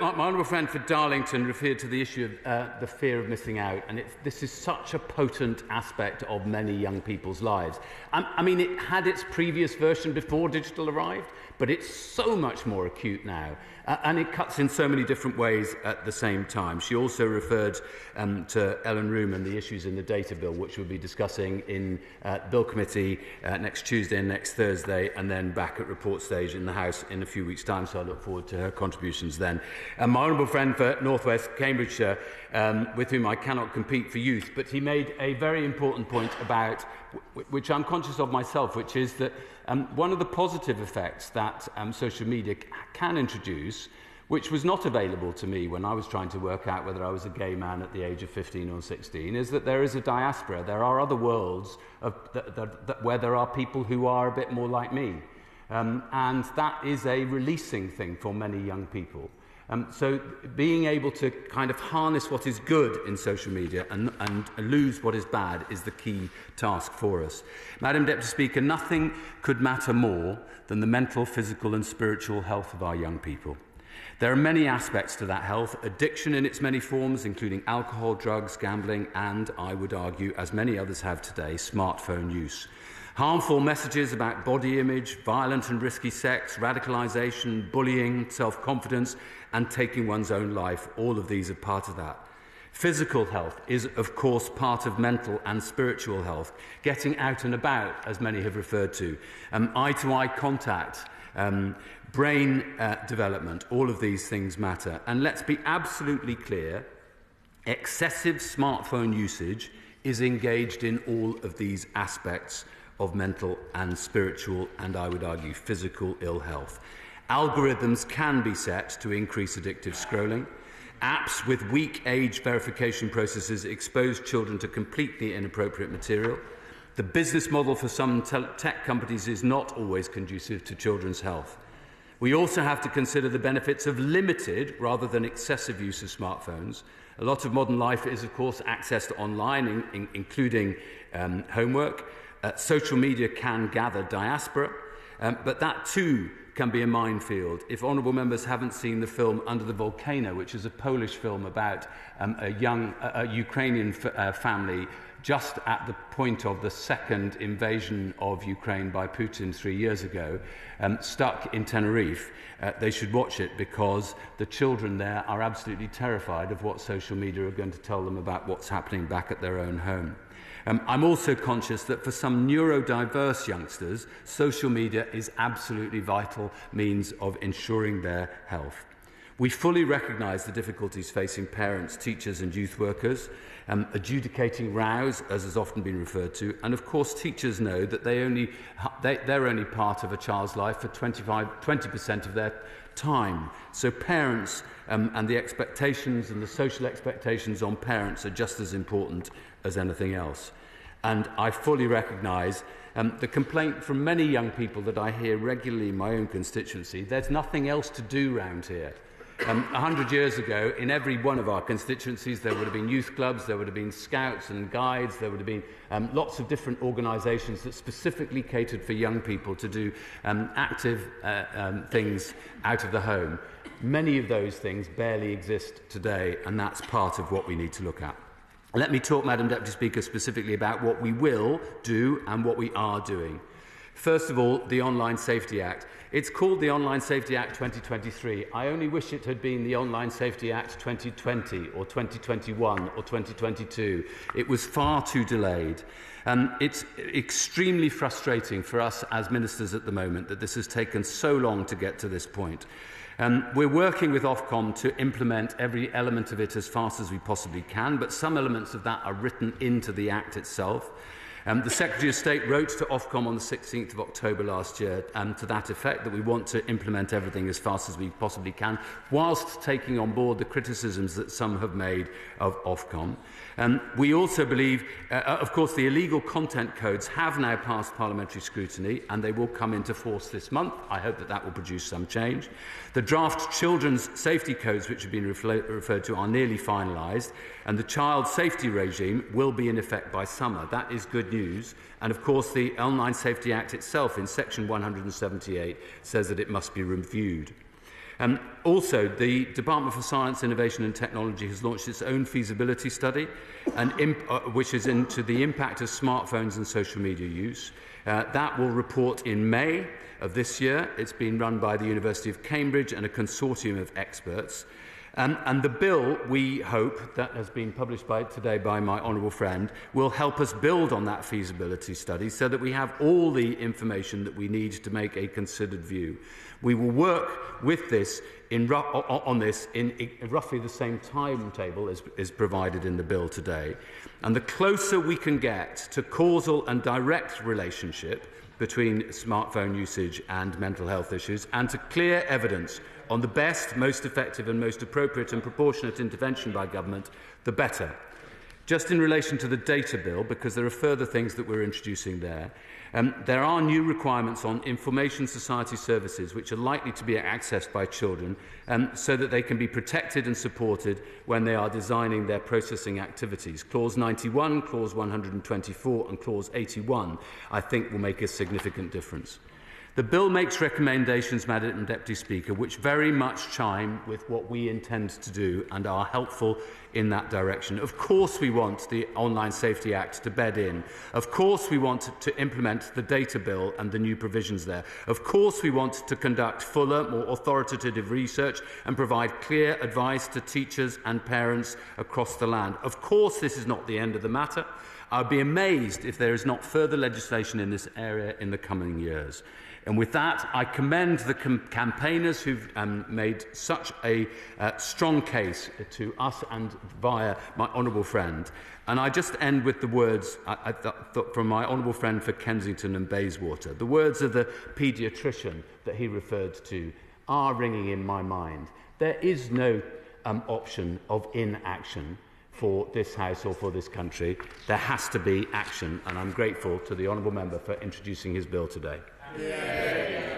My honourable friend for Darlington referred to the issue of the fear of missing out, and this is such a potent aspect of many young people's lives. I mean, it had its previous version before digital arrived, but it's so much more acute now, and it cuts in so many different ways at the same time. She also referred to Ellen Room and the issues in the data bill, which we'll be discussing in Bill Committee next Tuesday and next Thursday, and then back at report stage in the House in a few weeks' time, so I look forward to her contributions then. My honourable friend for North West Cambridgeshire, with whom I cannot compete for youth, but he made a very important point about, which I'm conscious of myself, which is that one of the positive effects that social media can introduce, which was not available to me when I was trying to work out whether I was a gay man at the age of 15 or 16, is that there is a diaspora. There are other worlds where there are people who are a bit more like me. And that is a releasing thing for many young people. So being able to kind of harness what is good in social media and lose what is bad is the key task for us. Madam Deputy Speaker, nothing could matter more than the mental, physical and spiritual health of our young people. There are many aspects to that health: addiction in its many forms, including alcohol, drugs, gambling and, I would argue, as many others have today, smartphone use. Harmful messages about body image, violent and risky sex, radicalisation, bullying, self-confidence and taking one's own life, all of these are part of that. Physical health is, of course, part of mental and spiritual health. Getting out and about, as many have referred to, eye-to-eye contact, brain development, all of these things matter. And let's be absolutely clear, excessive smartphone usage is engaged in all of these aspects of mental and spiritual and, I would argue, physical ill health. Algorithms can be set to increase addictive scrolling. Apps with weak age verification processes expose children to completely inappropriate material. The business model for some tech companies is not always conducive to children's health. We also have to consider the benefits of limited rather than excessive use of smartphones. A lot of modern life is, of course, accessed online, including homework. Social media can gather diaspora, but that too can be a minefield. If honourable members haven't seen the film Under the Volcano, which is a Polish film about a young Ukrainian family just at the point of the second invasion of Ukraine by Putin 3 years ago, stuck in Tenerife, they should watch it, because the children there are absolutely terrified of what social media are going to tell them about what's happening back at their own home. I'm also conscious that for some neurodiverse youngsters, social media is absolutely vital means of ensuring their health. We fully recognise the difficulties facing parents, teachers and youth workers, adjudicating rows, as has often been referred to, and of course teachers know that they're only part of a child's life for 20% of their time. So parents and the expectations and the social expectations on parents are just as important as anything else. And I fully recognise the complaint from many young people that I hear regularly in my own constituency: there's nothing else to do round here. 100 years ago, in every one of our constituencies, there would have been youth clubs, there would have been scouts and guides, there would have been lots of different organisations that specifically catered for young people to do active things out of the home. Many of those things barely exist today, and that's part of what we need to look at. Let me talk, Madam Deputy Speaker, specifically about what we will do and what we are doing. First of all, the Online Safety Act. It's called the Online Safety Act 2023. I only wish it had been the Online Safety Act 2020 or 2021 or 2022. It was far too delayed. It's extremely frustrating for us as ministers at the moment that this has taken so long to get to this point. We're working with Ofcom to implement every element of it as fast as we possibly can, but some elements of that are written into the Act itself. The Secretary of State wrote to Ofcom on the 16th of October last year to that effect, that we want to implement everything as fast as we possibly can, whilst taking on board the criticisms that some have made of Ofcom. We also believe, of course, the illegal content codes have now passed parliamentary scrutiny and they will come into force this month. I hope that that will produce some change. The draft children's safety codes, which have been referred to, are nearly finalised, and the child safety regime will be in effect by summer. That is good news. And of course, the Online Safety Act itself, in section 178, says that it must be reviewed. Also, the Department for Science, Innovation and Technology has launched its own feasibility study, which is into the impact of smartphones and social media use. That will report in May of this year. It's been run by the University of Cambridge and a consortium of experts. And the bill, we hope, that has been published today by my honourable friend, will help us build on that feasibility study so that we have all the information that we need to make a considered view. We will work with this in roughly the same timetable as is provided in the bill today. And the closer we can get to causal and direct relationship between smartphone usage and mental health issues, and to clear evidence on the best, most effective and most appropriate and proportionate intervention by government, the better. Just in relation to the data bill, because there are further things that we're introducing there, there are new requirements on information society services which are likely to be accessed by children so that they can be protected and supported when they are designing their processing activities. Clause 91, Clause 124 and Clause 81, I think, will make a significant difference. The bill makes recommendations, Madam Deputy Speaker, which very much chime with what we intend to do and are helpful in that direction. Of course we want the Online Safety Act to bed in. Of course we want to implement the data bill and the new provisions there. Of course we want to conduct fuller, more authoritative research and provide clear advice to teachers and parents across the land. Of course this is not the end of the matter. I'd be amazed if there is not further legislation in this area in the coming years. And with that, I commend the campaigners who've made such a strong case to us and via my honourable friend. And I just end with the words from my honourable friend for Kensington and Bayswater. The words of the paediatrician that he referred to are ringing in my mind. There is no option of inaction for this House or for this country. There has to be action, and I'm grateful to the honourable member for introducing his bill today. Yeah.